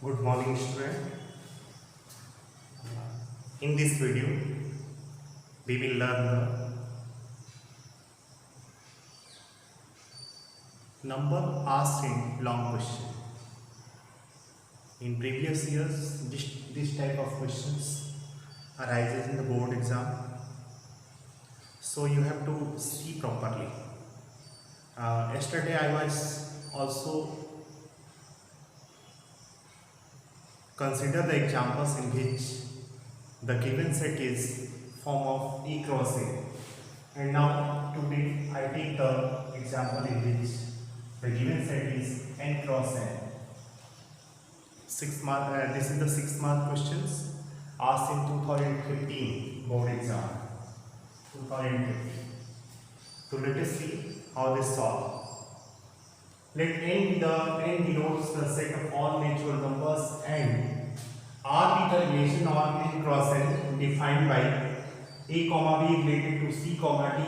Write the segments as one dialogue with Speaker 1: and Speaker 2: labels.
Speaker 1: Good morning, student. In this video, we will learn the number asked in long question. In previous years, this type of questions arises in the board exam. So you have to see properly. Yesterday I was also consider the examples in which the given set is form of E cross A. And now today I take the example in which the given set is N cross N. 6 mark. This is the 6 mark questions asked in 2015 board exam. 2015. So let us see how this solve. Let N denotes the set of all natural numbers and R be the relation on N cross N defined by A comma B related to C comma D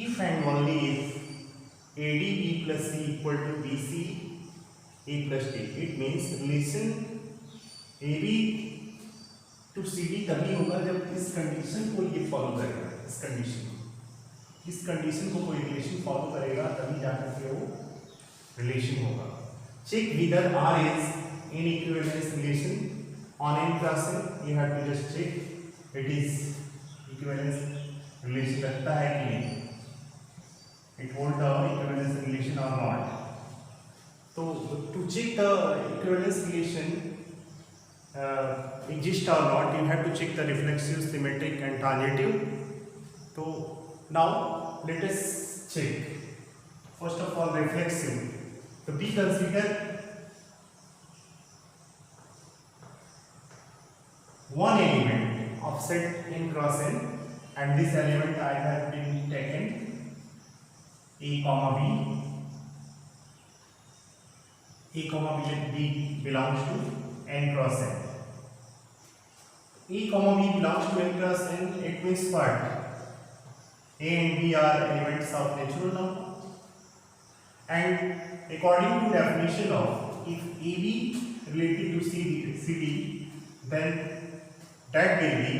Speaker 1: if and only if AD B plus C equal to BC A plus D. It means relation AB to CD तभी होगा जब इस condition को ये follow करेगा, इस condition को कोई रिलेशन फॉलो करेगा तभी जाकर के वो रिलेशन होगा. Check whether R is in equivalence relation on N cross N. You have to just check it is equivalence relation रखता है कि नहीं, it hold the equivalence relation or not. So to check the equivalence relation exist or not, you have to check the reflexive, symmetric and transitive. So now let us check. First of all, reflexive. So we consider one element of set N cross N, and this element I have been taken A comma B. A comma B belongs to N cross N. A comma B belongs to N cross N. It means what? A and B are elements of natural number, and according to definition of if AB related to CD, then that will be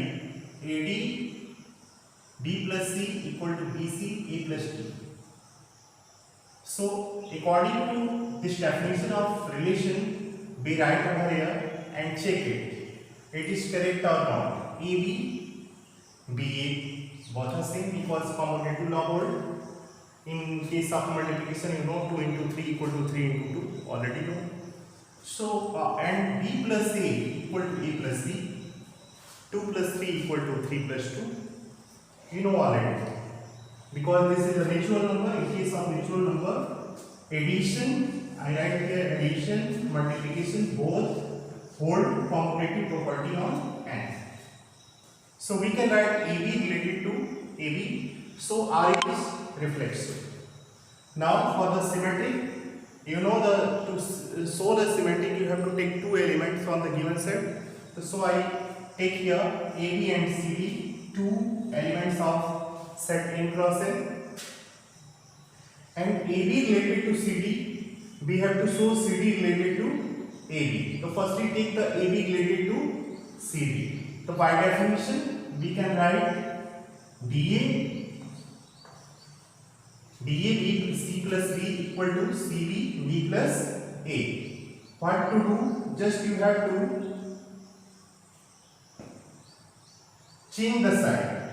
Speaker 1: AD B plus C equal to BC A plus D. So according to this definition of relation, we write over here and check it. It is correct or not. AB BA both are same because commutative law hold. In case of multiplication, you know 2 into 3 equal to 3 into 2, already know. So and B plus A equal to A plus B, 2 plus 3 equal to 3 plus 2, you know already. Because this is a natural number, in case of natural number, addition, I write here addition, multiplication both hold commutative property on N. So we can write AB related to AB, so R is reflexive. Now for the symmetric, you know to show the symmetric you have to take two elements from the given set. So I take here AB and CD, two elements of set N cross N, and AB related to CD, we have to show CD related to AB. So first we take the AB related to CD. So by definition we can write DA B C plus D equal to CB B plus A. What to do? Just you have to change the sign.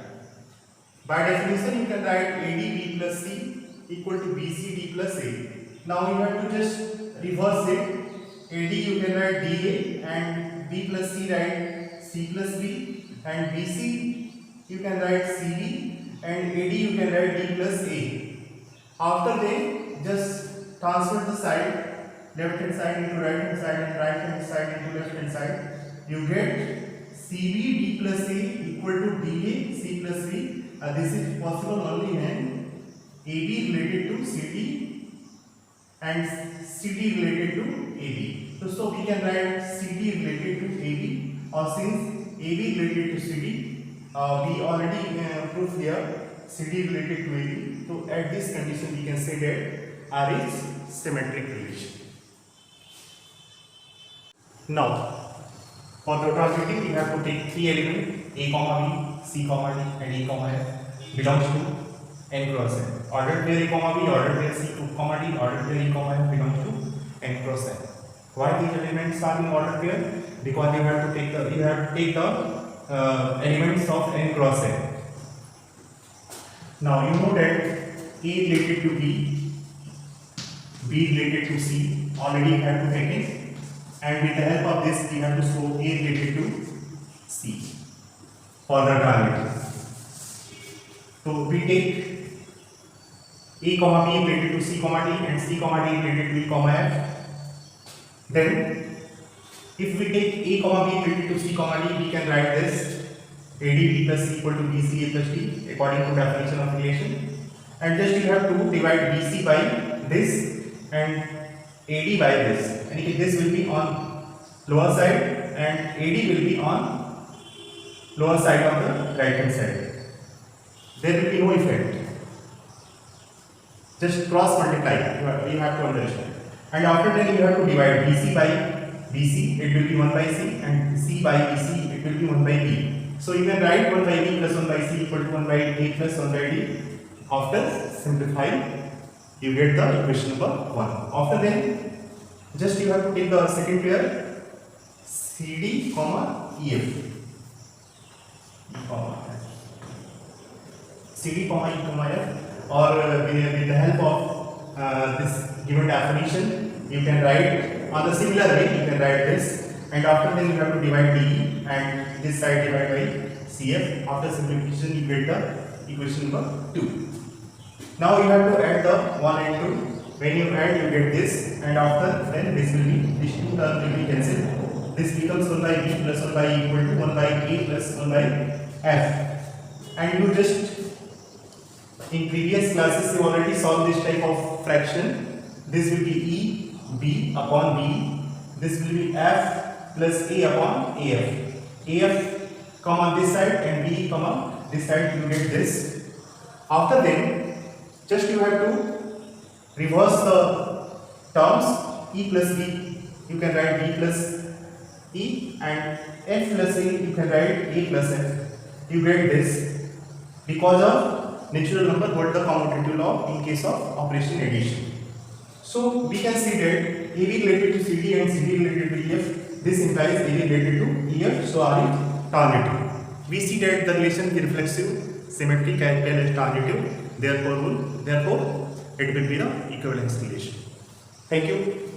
Speaker 1: By definition you can write AD B plus C equal to BC D plus A. Now you have to just reverse it. AD you can write DA and B plus C write C plus B, and BC you can write CB and AD you can write D plus A. After they just transfer the side, left hand side into right hand side and right hand side into left hand side, you get CB D plus A equal to DA C plus B. This is possible only when AB related to CD and CD related to AB. So we can write CD related to AB, or since AB related to CD, we already proved here CD related to AB. So at this condition we can say that R is symmetric relation. Now, for the transitive, you have to take three elements a comma b, c comma d, and e comma f belongs to n cross n. Ordered pair a comma b, ordered pair c comma d, ordered pair e comma f belongs to n cross n. Why these elements are in ordered pair? Because you have to take the elements of n cross n. Now you know that a related to b, b related to c. Already you have to take it. And with the help of this, we have to show a related to c for the transitive. So we take a comma b related to c comma d and c comma d related to e comma f. Then, if we take a comma b related to c comma d, we can write this ad b plus c equal to bc a plus d according to definition of relation. And just you have to divide bc by this and AD by this, and this will be on lower side and AD will be on lower side of the right hand side. There will be no effect. Just cross multiply. You have to understand. And after that you have to divide BC by BC. It will be 1 by C, and C by BC. It will be 1 by B. So you can write 1 by B plus 1 by C equal to 1 by A plus 1 by D. After simplifying, you get the equation number 1. After then, just you have to take the second pair CD, EF. CD, E, F, or with the help of this given definition, you can write on the similar way. You can write this, and after then you have to divide DE and this side divide by CF. After simplification, you get the equation number 2. Now you have to add the 1 and 2. When you add, you get this, and after then this will be, these two terms will be cancelled. This becomes 1 by b plus 1 by e equal to 1 by a plus 1 by f. And you just, in previous classes you already solved this type of fraction. This will be e b upon b. This will be f plus a upon af. Af come on this side and b come on this side. You get this. After then, just you have to reverse the terms. E plus b, you can write b plus e, and f plus a, you can write a plus f. You get this because of natural number what the commutative law in case of operation addition. So we can see that AB related to CD and CD related to EF. This implies AB related to EF. So are it transitive? We see that the relation is reflexive, symmetric, as well as transitive. Therefore it will be the equivalence relation. Thank you.